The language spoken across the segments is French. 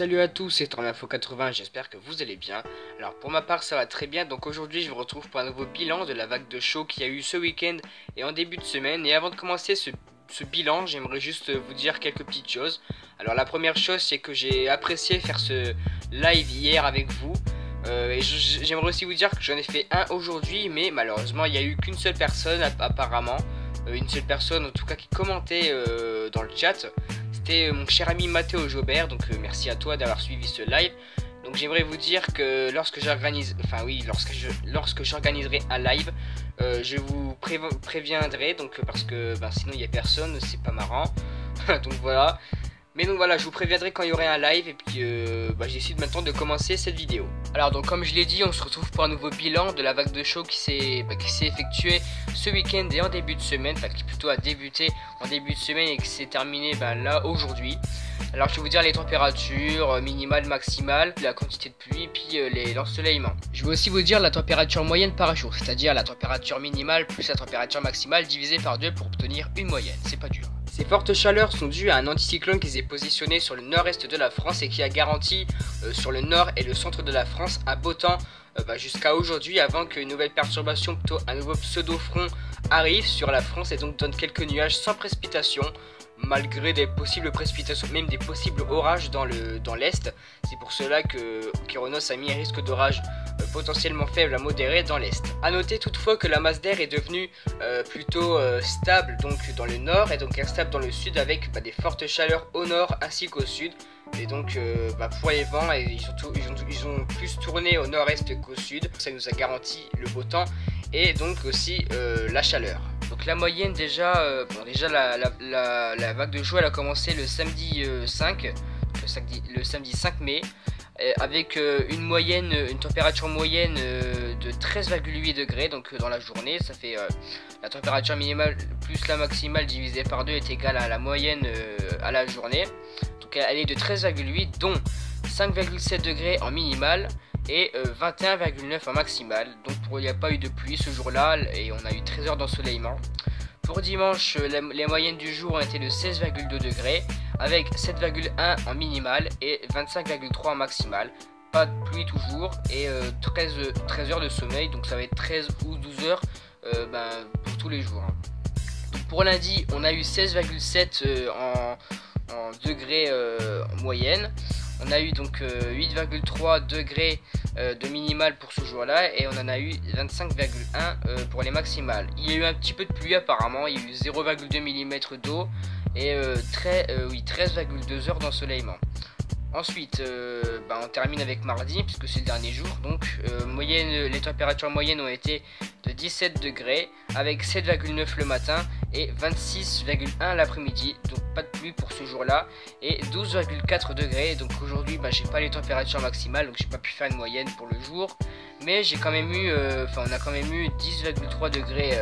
Salut à tous, c'est Tornafo80, j'espère que vous allez bien. Alors pour ma part ça va très bien, donc aujourd'hui je vous retrouve pour un nouveau bilan de la vague de chaud qu'il y a eu ce week-end et en début de semaine. Et avant de commencer ce bilan, j'aimerais juste vous dire quelques petites choses. Alors la première chose, c'est que j'ai apprécié faire ce live hier avec vous. Et j'aimerais aussi vous dire que j'en ai fait un aujourd'hui, mais malheureusement il n'y a eu qu'une seule personne apparemment. Une seule personne en tout cas qui commentait dans le chat. C'était mon cher ami Mathéo Jobert, donc merci à toi d'avoir suivi ce live. Donc j'aimerais vous dire que lorsque j'organiserai un live, je vous préviendrai, donc parce que sinon il n'y a personne, c'est pas marrant. Donc voilà. Mais donc voilà, je vous préviendrai quand il y aurait un live. Et puis je décide maintenant de commencer cette vidéo. Alors donc comme je l'ai dit, on se retrouve pour un nouveau bilan de la vague de chaud qui s'est effectuée ce week-end et en début de semaine. Enfin qui plutôt a débuté en début de semaine et qui s'est terminé là aujourd'hui. Alors je vais vous dire les températures minimales, maximales, la quantité de pluie, puis l'ensoleillement. Je vais aussi vous dire la température moyenne par jour, c'est-à-dire la température minimale plus la température maximale divisée par 2 pour obtenir une moyenne, c'est pas dur. Ces fortes chaleurs sont dues à un anticyclone qui s'est positionné sur le nord-est de la France et qui a garanti sur le nord et le centre de la France un beau temps jusqu'à aujourd'hui, avant qu'une nouvelle perturbation, plutôt un nouveau pseudo-front arrive sur la France et donc donne quelques nuages sans précipitation, malgré des possibles précipitations, même des possibles orages dans l'est. C'est pour cela que Kyronos a mis un risque d'orage potentiellement faible à modéré dans l'est. A noter toutefois que la masse d'air est devenue plutôt stable donc dans le nord et donc instable dans le sud, avec des fortes chaleurs au nord ainsi qu'au sud. Et donc pour les vents, ils ont plus tourné au nord-est qu'au sud. Ça nous a garanti le beau temps et donc aussi la chaleur. Donc la moyenne déjà, la vague de chaud elle a commencé le samedi 5 mai, avec une température moyenne de 13,8 degrés donc dans la journée. Ça fait la température minimale plus la maximale divisée par 2 est égale à la moyenne à la journée. Donc elle est de 13,8, dont 5,7 degrés en minimale et 21,9 en maximale. Donc il n'y a pas eu de pluie ce jour-là et on a eu 13 heures d'ensoleillement. Pour dimanche, les moyennes du jour ont été de 16,2 degrés avec 7,1 en minimale et 25,3 en maximale. Pas de pluie toujours et 13 heures de sommeil, donc ça va être 13 ou 12 heures pour tous les jours. Donc pour lundi, on a eu 16,7 en degrés en moyenne. On a eu donc 8,3 degrés de minimale pour ce jour-là et on en a eu 25,1 pour les maximales. Il y a eu un petit peu de pluie apparemment, il y a eu 0,2 mm d'eau et 13,2 heures d'ensoleillement. Ensuite, on termine avec mardi puisque c'est le dernier jour. Donc les températures moyennes ont été de 17 degrés avec 7,9 le matin et 26,1 l'après-midi. Donc pas de pluie pour ce jour-là et 12,4 degrés. Donc aujourd'hui, j'ai pas les températures maximales, donc j'ai pas pu faire une moyenne pour le jour. Mais j'ai quand même eu, on a quand même eu 10,3 degrés.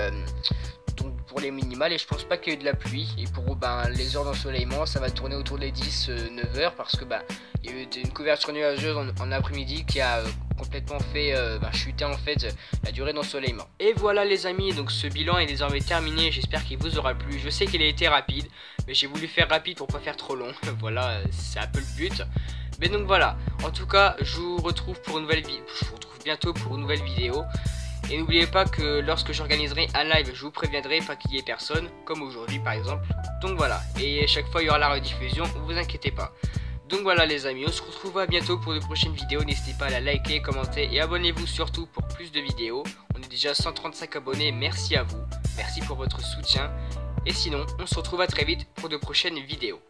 Pour les minimales, et je pense pas qu'il y ait eu de la pluie. Et pour les heures d'ensoleillement, ça va tourner autour des 10-9 heures parce que il y a eu une couverture nuageuse en après-midi qui a complètement fait chuter en fait la durée d'ensoleillement. Et voilà les amis, donc ce bilan est désormais terminé. J'espère qu'il vous aura plu. Je sais qu'il a été rapide, mais j'ai voulu faire rapide pour pas faire trop long. Voilà, c'est un peu le but. Mais donc voilà, en tout cas je vous retrouve pour une nouvelle vidéo. Je vous retrouve bientôt pour une nouvelle vidéo. Et n'oubliez pas que lorsque j'organiserai un live, je vous préviendrai, pas qu'il y ait personne, comme aujourd'hui par exemple. Donc voilà, et chaque fois il y aura la rediffusion, ne vous inquiétez pas. Donc voilà les amis, on se retrouvera bientôt pour de prochaines vidéos. N'hésitez pas à la liker, commenter et abonnez-vous surtout pour plus de vidéos. On est déjà 135 abonnés, merci à vous, merci pour votre soutien. Et sinon, on se retrouve à très vite pour de prochaines vidéos.